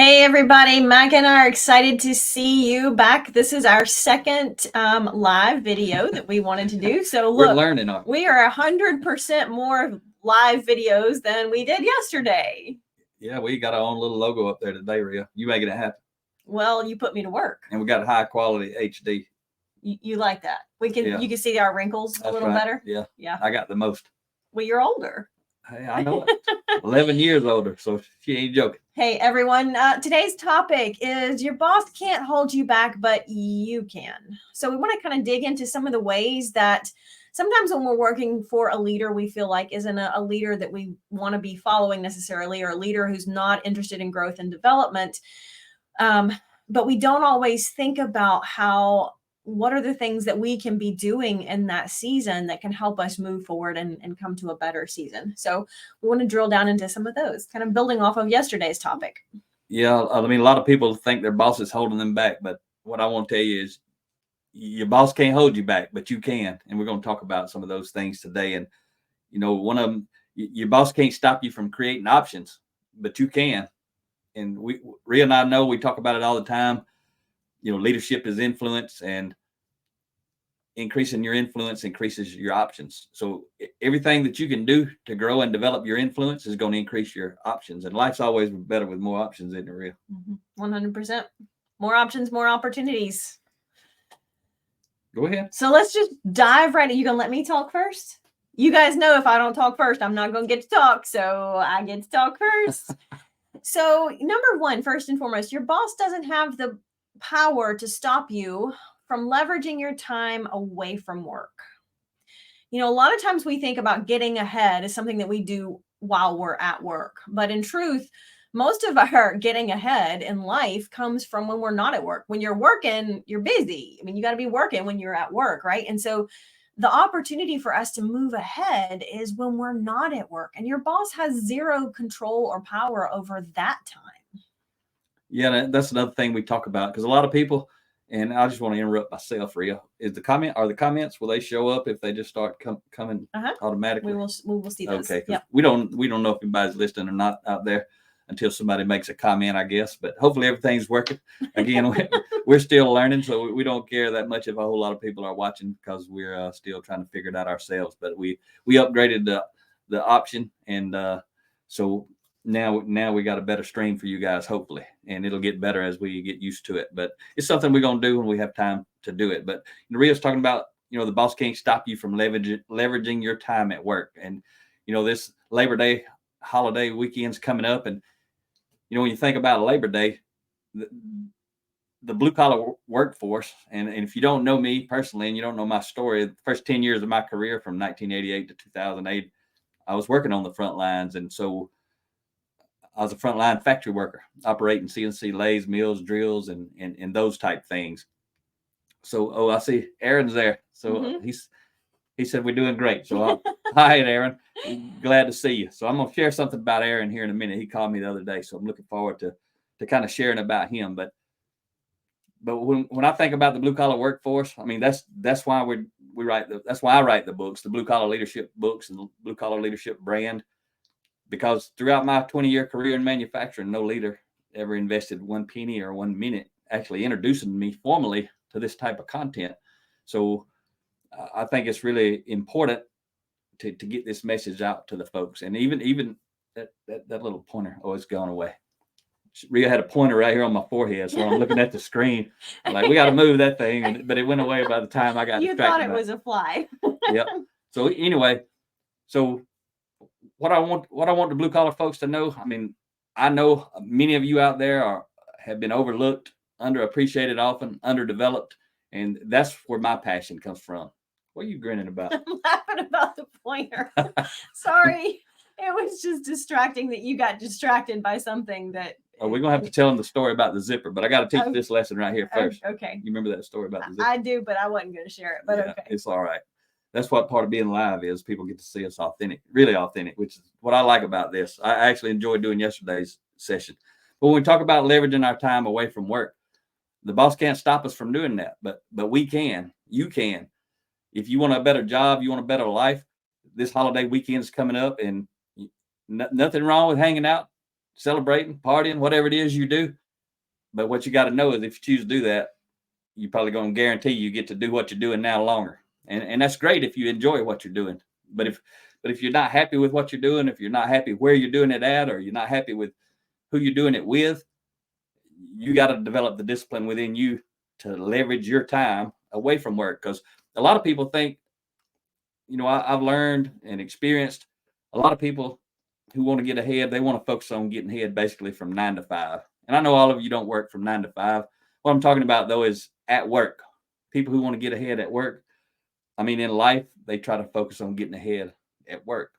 Hey everybody, Mack and I are excited to see you back. This is our second live video that we wanted to do. So look, We're learning. We are 100% more live videos than we did yesterday. Yeah, we got our own little logo up there today, Ria. You making it happen. Well, you put me to work. And we got high quality HD. You like that? You can see our wrinkles a little right. better. Yeah. I got the most. Well, you're older. Hey, I know it. 11 years older, so she ain't joking. Hey everyone, today's topic is your boss can't hold you back, but you can. So we want to kind of dig into some of the ways that sometimes when we're working for a leader we feel like isn't a leader that we want to be following necessarily, or a leader who's not interested in growth and development. But we don't always think about what are the things that we can be doing in that season that can help us move forward and come to a better season. So we want to drill down into some of those, kind of building off of yesterday's topic. Yeah, I mean, a lot of people think their boss is holding them back, but what I want to tell you is your boss can't hold you back, but you can. And we're going to talk about some of those things today. And, one of them, your boss can't stop you from creating options, but you can. And Ria and I know we talk about it all the time. Leadership is influence, and increasing your influence increases your options. So everything that you can do to grow and develop your influence is going to increase your options. And life's always better with more options, isn't it, Ria? 100%. More options, more opportunities. Go ahead. So let's just dive right in. You gonna let me talk first? You guys know if I don't talk first, I'm not gonna get to talk. So I get to talk first. So number one, first and foremost, your boss doesn't have the power to stop you from leveraging your time away from work. A lot of times we think about getting ahead as something that we do while we're at work. But in truth, most of our getting ahead in life comes from when we're not at work. When you're working, you're busy. I mean, you got to be working when you're at work, right? And so the opportunity for us to move ahead is when we're not at work, and your boss has zero control or power over that time. Yeah, that's another thing we talk about, because a lot of people, and I just want to interrupt myself, Ria, are the comments, will they show up if they just start coming automatically? We will see those. Okay, yep. we don't know if anybody's listening or not out there until somebody makes a comment, I guess. But hopefully everything's working. Again, we're still learning, so we don't care that much if a whole lot of people are watching, because we're still trying to figure it out ourselves. But we upgraded the option, and so now we got a better stream for you guys, hopefully, and it'll get better as we get used to it. But it's something we're going to do when we have time to do it. But Ria's talking about, the boss can't stop you from leveraging your time at work. And this Labor Day holiday weekend's coming up, and when you think about Labor Day, the blue collar workforce, and if you don't know me personally and you don't know my story, the first 10 years of my career from 1988 to 2008, I was working on the front lines. And so I was a frontline factory worker, operating CNC lathes, mills, drills, and those type things. So, I see Aaron's there. So he said we're doing great. So, hi, Aaron. Glad to see you. So I'm going to share something about Aaron here in a minute. He called me the other day, so I'm looking forward to kind of sharing about him. But when I think about the blue collar workforce, I mean, that's why that's why I write the books, the blue collar leadership books and the blue collar leadership brand. Because throughout my 20-year career in manufacturing, no leader ever invested one penny or 1 minute actually introducing me formally to this type of content. So I think it's really important to get this message out to the folks. And even that little pointer, it's gone away. Ria had a pointer right here on my forehead, so I'm looking at the screen. I'm like, we got to move that thing, but it went away by the time I got distracted. You thought it was a fly. Yep. So anyway, what I want the blue collar folks to know. I mean, I know many of you out there have been overlooked, underappreciated, often underdeveloped, and that's where my passion comes from. What are you grinning about? I'm laughing about the pointer. Sorry, it was just distracting that you got distracted by something that. Oh, we're gonna have to tell them the story about the zipper, but I got to teach this lesson right here first. Okay. You remember that story about the zipper? I do, but I wasn't going to share it. But yeah, okay, it's all right. That's what part of being live is. People get to see us authentic, really authentic, which is what I like about this. I actually enjoyed doing yesterday's session. But when we talk about leveraging our time away from work, the boss can't stop us from doing that, but we can. You can. If you want a better job, you want a better life, this holiday weekend is coming up, and nothing wrong with hanging out celebrating, partying, whatever it is you do. But what you got to know is if you choose to do that, you're probably going to guarantee you get to do what you're doing now longer. And that's great if you enjoy what you're doing. But if you're not happy with what you're doing, if you're not happy where you're doing it at, or you're not happy with who you're doing it with, you got to develop the discipline within you to leverage your time away from work. Because a lot of people think, I've learned and experienced a lot of people who want to get ahead, they want to focus on getting ahead basically from 9 to 5. And I know all of you don't work from 9 to 5. What I'm talking about, though, is at work. People who want to get ahead at work, in life, they try to focus on getting ahead at work.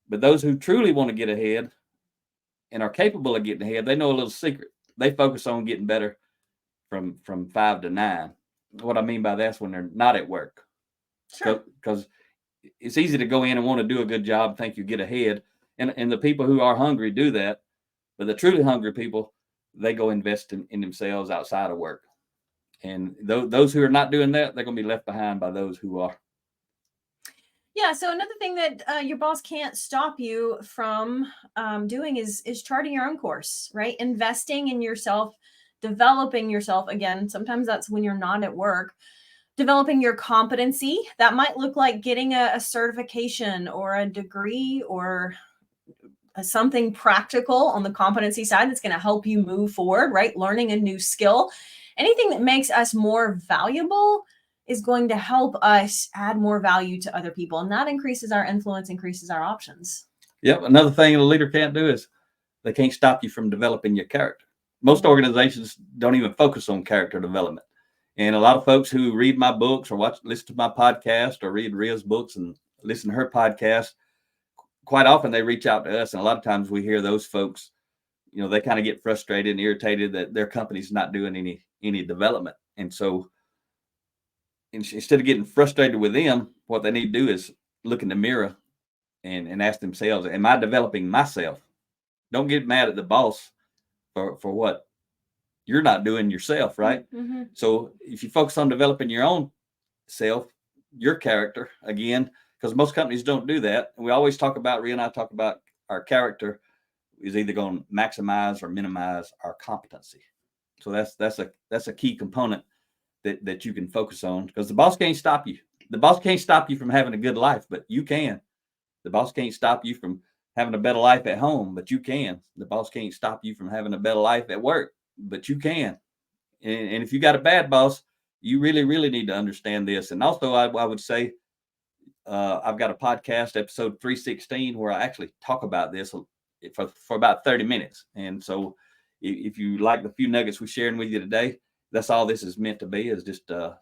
But those who truly want to get ahead and are capable of getting ahead, they know a little secret. They focus on getting better from 5 to 9. What I mean by that's when they're not at work. Sure. Because it's easy to go in and want to do a good job, think you get ahead. And the people who are hungry do that. But the truly hungry people, they go invest in themselves outside of work. And those who are not doing that, they're going to be left behind by those who are. Yeah. So another thing that your boss can't stop you from doing is charting your own course, right? Investing in yourself, developing yourself. Again, sometimes that's when you're not at work. Developing your competency. That might look like getting a certification or a degree or something practical on the competency side that's going to help you move forward, right? Learning a new skill. Anything that makes us more valuable is going to help us add more value to other people. And that increases our influence, increases our options. Yep. Another thing a leader can't do is they can't stop you from developing your character. Most organizations don't even focus on character development. And a lot of folks who read my books or listen to my podcast or read Ria's books and listen to her podcast, quite often they reach out to us. And a lot of times we hear those folks, they kind of get frustrated and irritated that their company's not doing any development. And so instead of getting frustrated with them, what they need to do is look in the mirror and ask themselves, am I developing myself? Don't get mad at the boss for what you're not doing yourself, right? Mm-hmm. So if you focus on developing your own self, your character, again, because most companies don't do that. And we always talk about, Ria and I talk about our character is either going to maximize or minimize our competency. So that's a key component that you can focus on, because the boss can't stop you. The boss can't stop you from having a good life, but you can. The boss can't stop you from having a better life at home, but you can. The boss can't stop you from having a better life at work, but you can. And if you got a bad boss, you really, really need to understand this. And also, I would say, I've got a podcast, episode 316, where I actually talk about this for about 30 minutes. And so if you like the few nuggets we're sharing with you today, that's all this is meant to be, is just a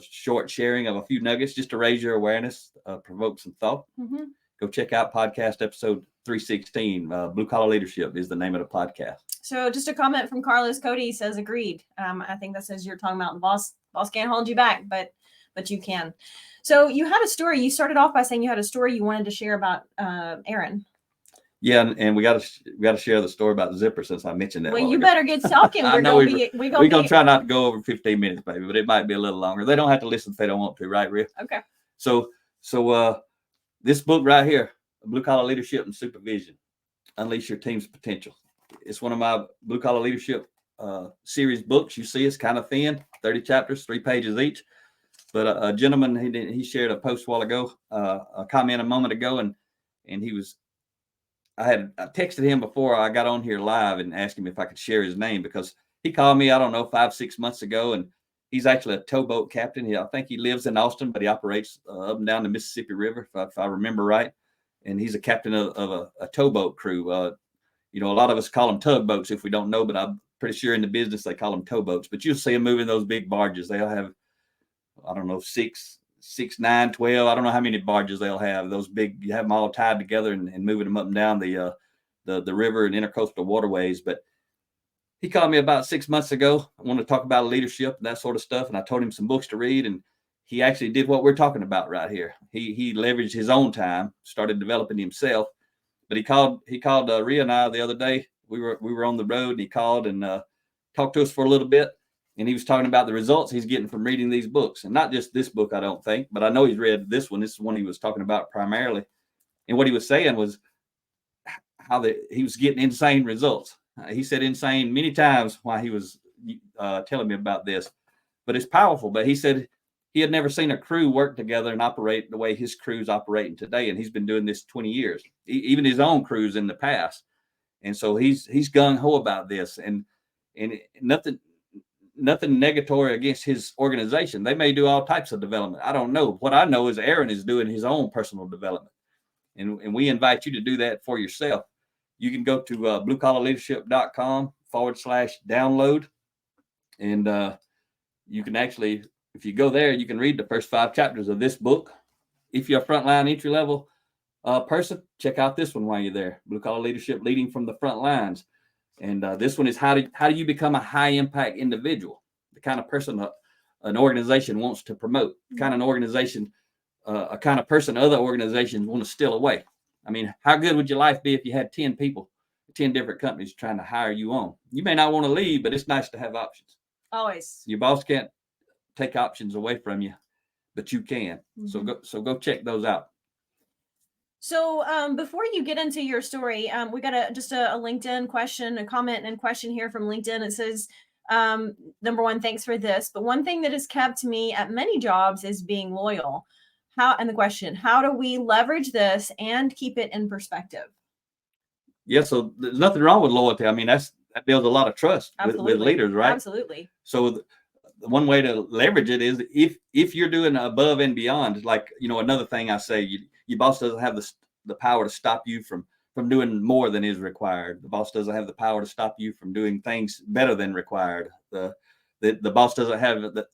short sharing of a few nuggets just to raise your awareness, provoke some thought. Mm-hmm. Go check out podcast episode 316. Blue Collar Leadership is the name of the podcast. So just a comment from Carlos Cody says, agreed. I think that says you're talking about the boss can't hold you back, but you can. So you had a story. You started off by saying you had a story you wanted to share about Aaron. Yeah, and we got to share the story about the zipper, since I mentioned that. Well, you better get talking. We're gonna try not to go over 15 minutes, baby, but it might be a little longer. They don't have to listen if they don't want to, right, Ria? Okay. So this book right here, Blue Collar Leadership and Supervision, Unleash Your Team's Potential. It's one of my Blue Collar Leadership series books. You see, it's kind of thin, 30 chapters, 3 pages each. But a gentleman, he shared a post a while ago, a comment a moment ago, and I texted him before I got on here live and asked him if I could share his name, because he called me, I don't know, 5-6 months ago, and he's actually a towboat captain. I think he lives in Austin, but he operates up and down the Mississippi River, if I remember right. And he's a captain of a towboat crew. A lot of us call them tugboats if we don't know, but I'm pretty sure in the business they call them towboats. But you'll see them moving those big barges. They'll have, I don't know, 6, 9, 12. I don't know how many barges they'll have. Those big, you have them all tied together and moving them up and down the river and intercoastal waterways. But he called me about 6 months ago. I wanted to talk about leadership and that sort of stuff. And I told him some books to read. And he actually did what we're talking about right here. He leveraged his own time, started developing himself. But he called Ria and I the other day. We were on the road, and he called and talked to us for a little bit. And he was talking about the results he's getting from reading these books. And not just this book, I don't think, but I know he's read this one. This is one he was talking about primarily. And what he was saying was he was getting insane results. He said insane many times while he was telling me about this, but it's powerful. But he said he had never seen a crew work together and operate the way his crew's operating today. And he's been doing this 20 years, even his own crews in the past. And so he's gung ho about this, and nothing negatory against his organization. They may do all types of development. I don't know. What I know is Aaron is doing his own personal development. And we invite you to do that for yourself. You can go to bluecollarleadership.com/download. And you can actually, if you go there, you can read the first 5 chapters of this book. If you're a frontline entry level person, check out this one while you're there. Blue Collar Leadership, Leading from the Front Lines. And this one is how do you become a high impact individual, the kind of person an organization wants to promote, the kind of organization, a kind of person other organizations want to steal away. I mean, how good would your life be if you had 10 people, 10 different companies trying to hire you on? You may not want to leave, but it's nice to have options. Always. Your boss can't take options away from you, but you can. Mm-hmm. So go check those out. So before you get into your story, we got a LinkedIn question, a comment and question here from LinkedIn. It says, number one, thanks for this. But one thing that has kept me at many jobs is being loyal. And the question, how do we leverage this and keep it in perspective? Yeah, so there's nothing wrong with loyalty. I mean, that builds a lot of trust with leaders, right? Absolutely. So the one way to leverage it is if you're doing above and beyond, like, another thing I say, your boss doesn't have the power to stop you from doing more than is required. The boss doesn't have the power to stop you from doing things better than required. The boss doesn't have the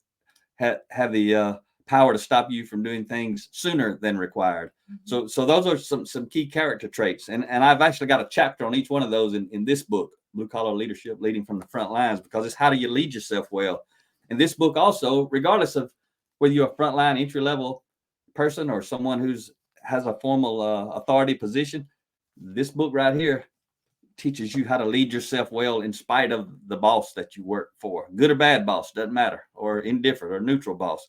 power to stop you from doing things sooner than required. Mm-hmm. So those are some key character traits. And I've actually got a chapter on each one of those in this book, Blue Collar Leadership, Leading from the Front Lines, because it's how do you lead yourself well. And this book also, regardless of whether you're a frontline entry level person or someone who's has a formal authority position, this book right here teaches you how to lead yourself well in spite of the boss that you work for. Good or bad boss, doesn't matter, or indifferent or neutral boss.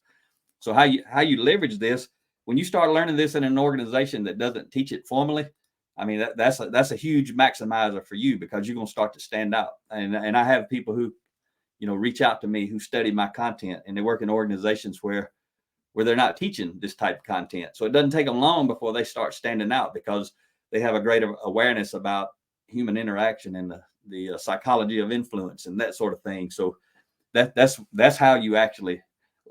So how you leverage this, when you start learning this in an organization that doesn't teach it formally, I mean, that's a huge maximizer for you, because you're going to start to stand out. And I have people who, reach out to me who study my content, and they work in organizations where they're not teaching this type of content. So it doesn't take them long before they start standing out, because they have a greater awareness about human interaction and the psychology of influence and that sort of thing. So that's how you actually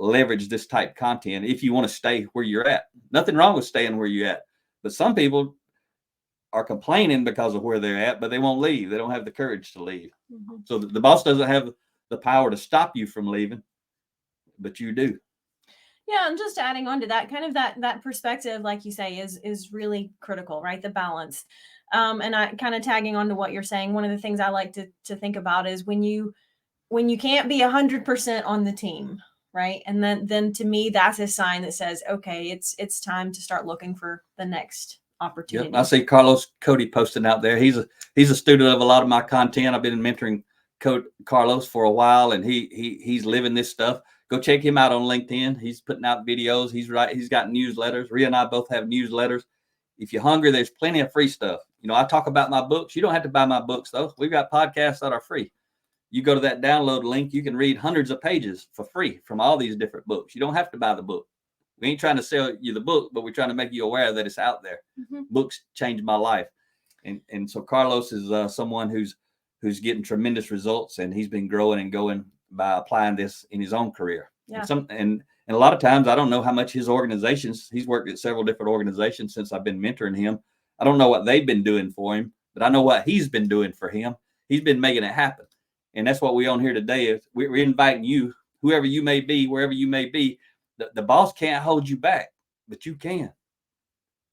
leverage this type of content if you want to stay where you're at. Nothing wrong with staying where you're at, but some people are complaining because of where they're at, but they won't leave. They don't have the courage to leave. Mm-hmm. So the boss doesn't have the power to stop you from leaving, but you do. Yeah, and just adding on to that, kind of that perspective, like you say, is really critical, right? The balance. And I kind of tagging on to what you're saying, one of the things I like to think about is when you can't be 100% on the team, right? And then to me, that's a sign that says, okay, it's time to start looking for the next opportunity. Yep. I see Carlos Cody posting out there. He's a student of a lot of my content. I've been mentoring Carlos for a while, and he's living this stuff. Go check him out on LinkedIn. He's putting out videos. He's got newsletters. Ria and I both have newsletters. If you're hungry, there's plenty of free stuff. I talk about my books. You don't have to buy my books, though. We've got podcasts that are free. You go to that download link, you can read hundreds of pages for free from all these different books. You don't have to buy the book. We ain't trying to sell you the book, but we're trying to make you aware that it's out there. Mm-hmm. Books changed my life. And so Carlos is someone who's getting tremendous results, and he's been growing and going by applying this in his own career. Yeah. And a lot of times I don't know how much his organizations, he's worked at several different organizations since I've been mentoring him. I don't know what they've been doing for him, but I know what he's been doing for him. He's been making it happen. And that's what we're on here today. Is we're inviting you, whoever you may be, wherever you may be. The boss can't hold you back, but you can.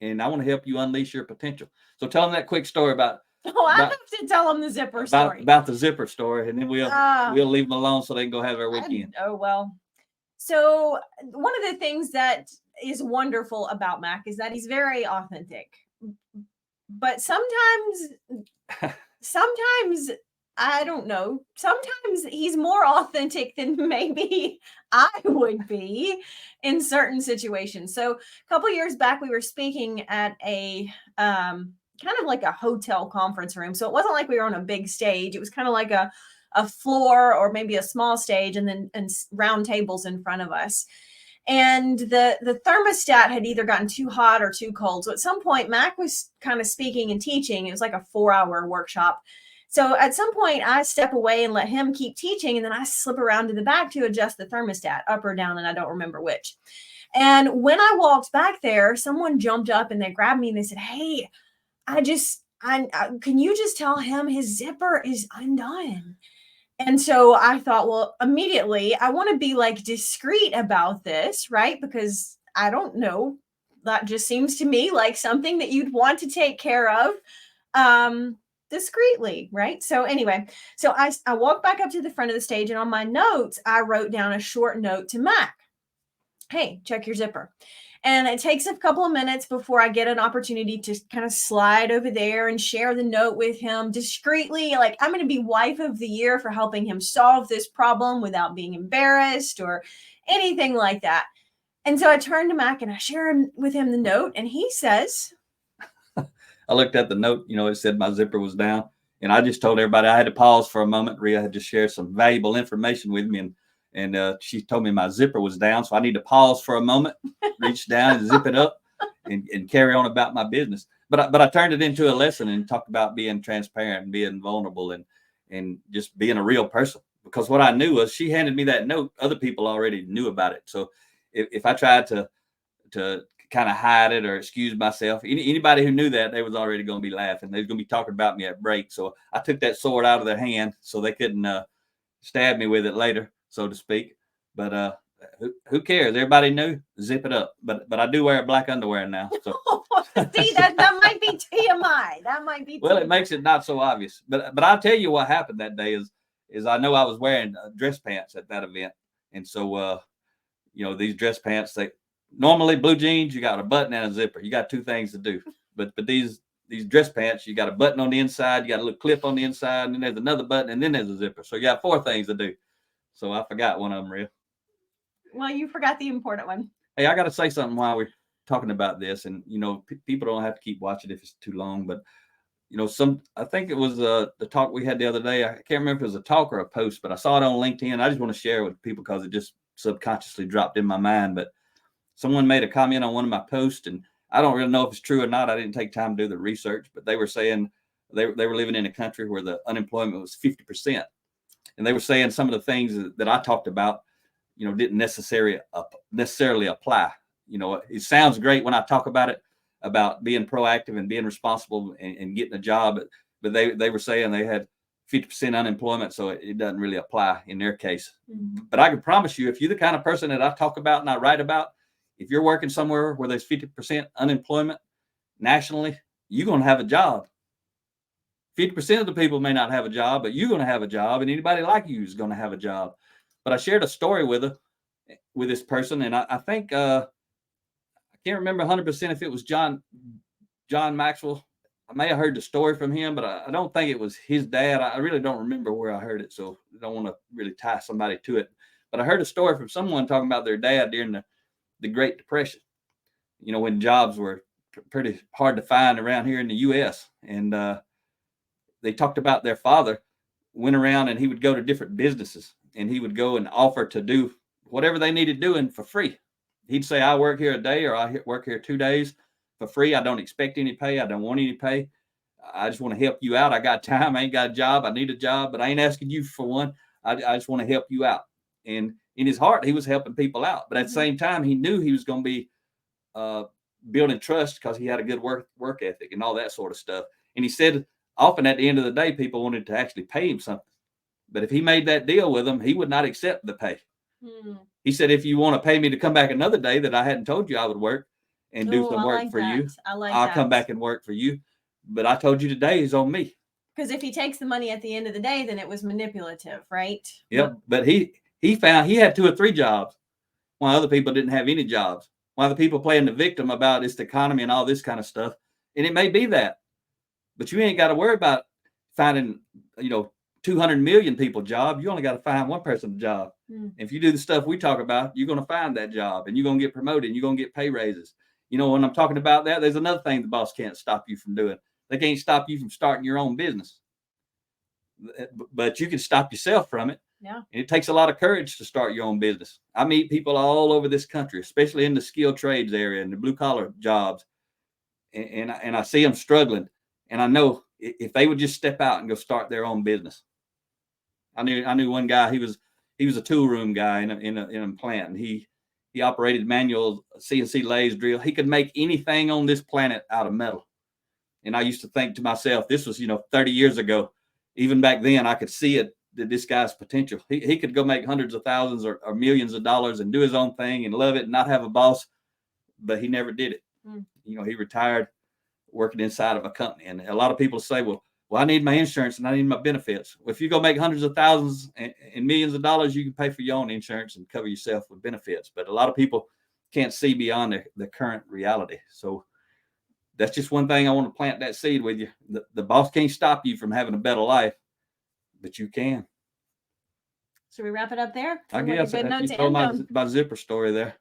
And I want to help you unleash your potential. So tell them that quick story about. I have to tell them the zipper story. About the zipper story, and then we'll leave them alone so they can go have their weekend. So one of the things that is wonderful about Mack is that he's very authentic. But sometimes I don't know. Sometimes he's more authentic than maybe I would be in certain situations. So a couple of years back, we were speaking at a kind of like a hotel conference room. So it wasn't like we were on a big stage. It was kind of like a floor or maybe a small stage, and then round tables in front of us. And the thermostat had either gotten too hot or too cold. So at some point, Mac was kind of speaking and teaching. It was like a 4-hour workshop. So at some point, I step away and let him keep teaching, and then I slip around to the back to adjust the thermostat up or down, and I don't remember which. And when I walked back there, someone jumped up and they grabbed me and they said, "Hey, can you just tell him his zipper is undone?" And so I thought, well, immediately I want to be like discreet about this, right? Because I don't know. That just seems to me like something that you'd want to take care of discreetly, right? So anyway, so I walked back up to the front of the stage, and on my notes, I wrote down a short note to Mac. "Hey, check your zipper." And it takes a couple of minutes before I get an opportunity to kind of slide over there and share the note with him discreetly. Like, I'm going to be wife of the year for helping him solve this problem without being embarrassed or anything like that. And so I turned to Mac and I shared with him the note, and he says, I looked at the note, it said my zipper was down. And I just told everybody I had to pause for a moment. Ria had just shared some valuable information with me, and she told me my zipper was down. So I need to pause for a moment, reach down and zip it up and carry on about my business. But I turned it into a lesson and talked about being transparent and being vulnerable and just being a real person. Because what I knew was she handed me that note. Other people already knew about it. So if I tried to kind of hide it or excuse myself, anybody who knew that, they was already going to be laughing. They was going to be talking about me at break. So I took that sword out of their hand so they couldn't stab me with it later, so to speak. But who cares? Everybody knew. Zip it up. But I do wear black underwear now. So see, that might be TMI. That might be. Well, it makes it not so obvious. But I'll tell you what happened that day is I know I was wearing dress pants at that event, and so these dress pants, they normally blue jeans, you got a button and a zipper. You got two things to do. But these dress pants, you got a button on the inside, you got a little clip on the inside, and then there's another button, and then there's a zipper. So you got 4 things to do. So I forgot one of them, Ria. Well, you forgot the important one. Hey, I got to say something while we're talking about this, and people don't have to keep watching if it's too long, but I think it was the talk we had the other day. I can't remember if it was a talk or a post, but I saw it on LinkedIn. I just want to share it with people because it just subconsciously dropped in my mind. But someone made a comment on one of my posts, and I don't really know if it's true or not. I didn't take time to do the research, but they were saying they were living in a country where the unemployment was 50%. And they were saying some of the things that I talked about, didn't necessarily apply. It sounds great when I talk about it, about being proactive and being responsible and getting a job. But they were saying they had 50% unemployment, so it doesn't really apply in their case. Mm-hmm. But I can promise you, if you're the kind of person that I talk about and I write about, if you're working somewhere where there's 50% unemployment nationally, you're going to have a job. 50% of the people may not have a job, but you're going to have a job, and anybody like you is going to have a job. But I shared a story with this person, and I think I can't remember 100% if it was John Maxwell. I may have heard the story from him, but I don't think it was his dad. I really don't remember where I heard it, so I don't want to really tie somebody to it. But I heard a story from someone talking about their dad during the Great Depression, when jobs were pretty hard to find around here in the U.S. And they talked about their father went around and he would go to different businesses and he would go and offer to do whatever they needed doing for free. He'd say, I work here a day or I work here 2 days for free. I don't expect any pay. I don't want any pay. I just want to help you out. I got time. I ain't got a job. I need a job, but I ain't asking you for one. I just want to help you out. And in his heart, he was helping people out. But at the same time, he knew he was going to be building trust because he had a good work ethic and all that sort of stuff. And he said, often at the end of the day, people wanted to actually pay him something. But if he made that deal with them, he would not accept the pay. He said, if you want to pay me to come back another day that I hadn't told you I would work and do some work for you, I'll come back and work for you. But I told you today is on me. Because if he takes the money at the end of the day, then it was manipulative, right? Yep. But he found he had 2 or 3 jobs while other people didn't have any jobs. While the people playing the victim about it's the economy and all this kind of stuff. And it may be that. But you ain't got to worry about finding, 200 million people a job. You only got to find one person a job. If you do the stuff we talk about, you're going to find that job and you're going to get promoted and you're going to get pay raises. When I'm talking about that, there's another thing the boss can't stop you from doing. They can't stop you from starting your own business, but you can stop yourself from it. Yeah. And it takes a lot of courage to start your own business. I meet people all over this country, especially in the skilled trades area and the blue collar jobs. And I see them struggling. And I know if they would just step out and go start their own business. I knew one guy, he was a tool room guy in a plant, and he operated manual CNC lathe drill. He could make anything on this planet out of metal. And I used to think to myself, this was, 30 years ago. Even back then, I could see it, that this guy's potential. He could go make hundreds of thousands or millions of dollars and do his own thing and love it and not have a boss, but he never did it. He retired working inside of a company. And a lot of people say, well, I need my insurance and I need my benefits. Well, if you go make hundreds of thousands and millions of dollars, you can pay for your own insurance and cover yourself with benefits. But a lot of people can't see beyond the current reality. So that's just one thing I want to plant that seed with you. The boss can't stop you from having a better life, but you can. Should we wrap it up there? I guess you told my zipper story there.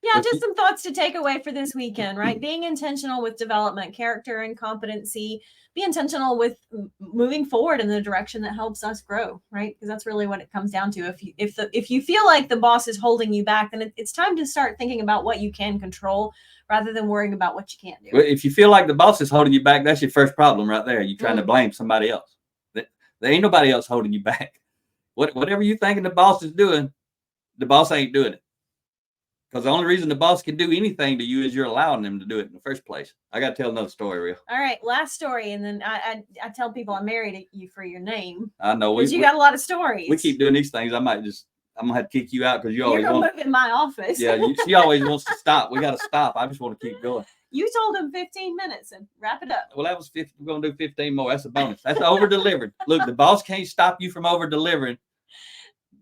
Yeah, just some thoughts to take away for this weekend, right? Being intentional with development, character, and competency. Be intentional with moving forward in the direction that helps us grow, right? Because that's really what it comes down to. If you feel like the boss is holding you back, then it's time to start thinking about what you can control rather than worrying about what you can't do. Well, if you feel like the boss is holding you back, that's your first problem right there. You're trying to blame somebody else. There ain't nobody else holding you back. Whatever you thinking the boss is doing, the boss ain't doing it. Because the only reason the boss can do anything to you is you're allowing them to do it in the first place. I got to tell another story, Ria. All right, last story, and then I tell people I married you for your name. I know. Because you got a lot of stories. We keep doing these things. I'm going to have to kick you out because you always want to move in my office. Yeah, she always wants to stop. We got to stop. I just want to keep going. You told him 15 minutes and wrap it up. Well, that was 50. We're going to do 15 more. That's a bonus. That's over-delivered. Look, the boss can't stop you from over-delivering,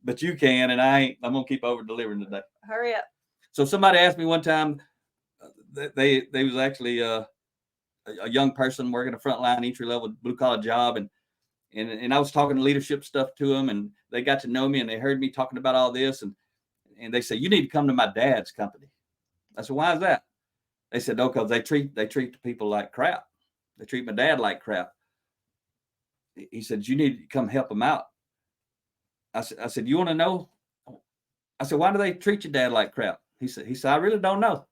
but you can, and I'm going to keep over-delivering today. Hurry up. So somebody asked me one time, they was actually a young person working a frontline entry-level blue-collar job, and I was talking leadership stuff to them, and they got to know me, and they heard me talking about all this, and they said, you need to come to my dad's company. I said, why is that? They said, no, because they treat the people like crap. They treat my dad like crap. He said, you need to come help them out. I said, you want to know? I said, why do they treat your dad like crap? He said, I really don't know.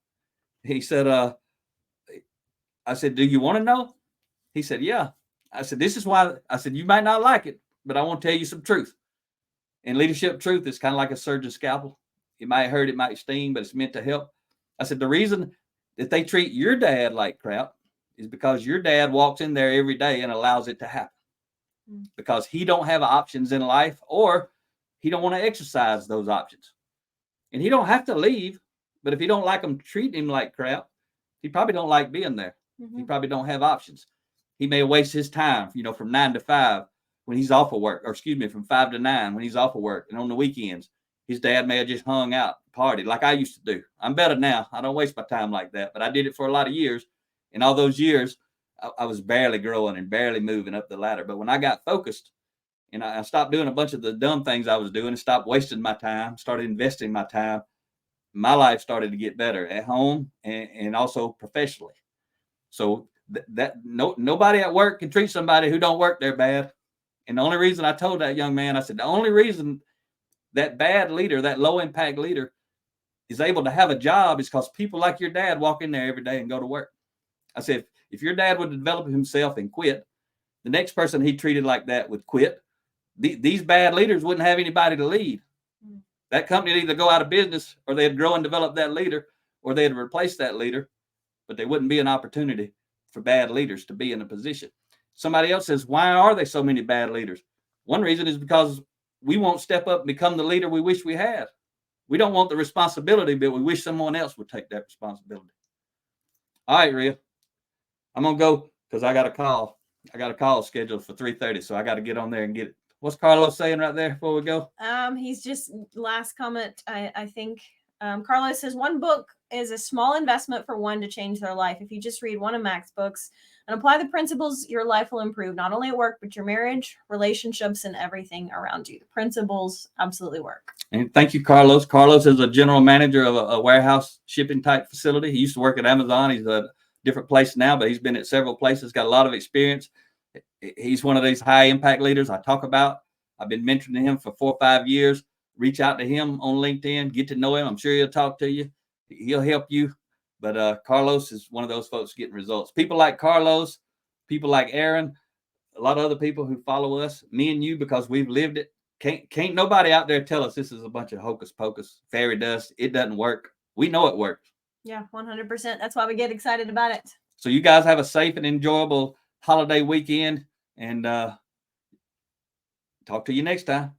He said, I said, do you want to know? He said, yeah. I said, this is why. I said, you might not like it, but I want to tell you some truth. And leadership truth is kind of like a surgeon's scalpel. It might hurt, it might sting, but it's meant to help. I said, the reason that they treat your dad like crap is because your dad walks in there every day and allows it to happen. Because he don't have options in life, or he don't want to exercise those options. And he don't have to leave, but if he don't like them treating him like crap, he probably don't like being there. He probably don't have options. He may waste his time, from 9 to 5 when he's off of work, or from 5 to 9 when he's off of work. And on the weekends, his dad may have just hung out, party like I used to do. I'm better now. I don't waste my time like that, but I did it for a lot of years. And all those years, I was barely growing and barely moving up the ladder. But when I got focused, and I stopped doing a bunch of the dumb things I was doing and stopped wasting my time, started investing my time, my life started to get better at home and also professionally. So nobody at work can treat somebody who don't work there bad. And the only reason I told that young man, I said, the only reason that bad leader, that low impact leader is able to have a job is because people like your dad walk in there every day and go to work. I said, if your dad would develop himself and quit, the next person he treated like that would quit. These bad leaders wouldn't have anybody to lead. That company would either go out of business, or they'd grow and develop that leader, or they'd replace that leader, but there wouldn't be an opportunity for bad leaders to be in a position. Somebody else says, why are there so many bad leaders? One reason is because we won't step up and become the leader we wish we had. We don't want the responsibility, but we wish someone else would take that responsibility. All right, Ria, I'm going to go because I got a call. I got a call scheduled for 3:30, so I got to get on there and get it. What's Carlos saying right there before we go? He's just last comment. I think Carlos says one book is a small investment for one to change their life. If you just read one of Mack's books and apply the principles, your life will improve, not only at work, but your marriage, relationships, and everything around you. The principles absolutely work. And thank you, Carlos. Carlos is a general manager of a warehouse shipping type facility. He used to work at Amazon. He's different places now, but he's been at several places, got a lot of experience. He's one of these high impact leaders I talk about. I've been mentoring him for 4 or 5 years. Reach out to him on LinkedIn, get to know him. I'm sure he'll talk to you. He'll help you. But Carlos is one of those folks getting results. People like Carlos, people like Aaron, a lot of other people who follow us, me and you, because we've lived it. Can't nobody out there tell us this is a bunch of hocus pocus, fairy dust. It doesn't work. We know it works. Yeah, 100%. That's why we get excited about it. So you guys have a safe and enjoyable holiday weekend, and talk to you next time.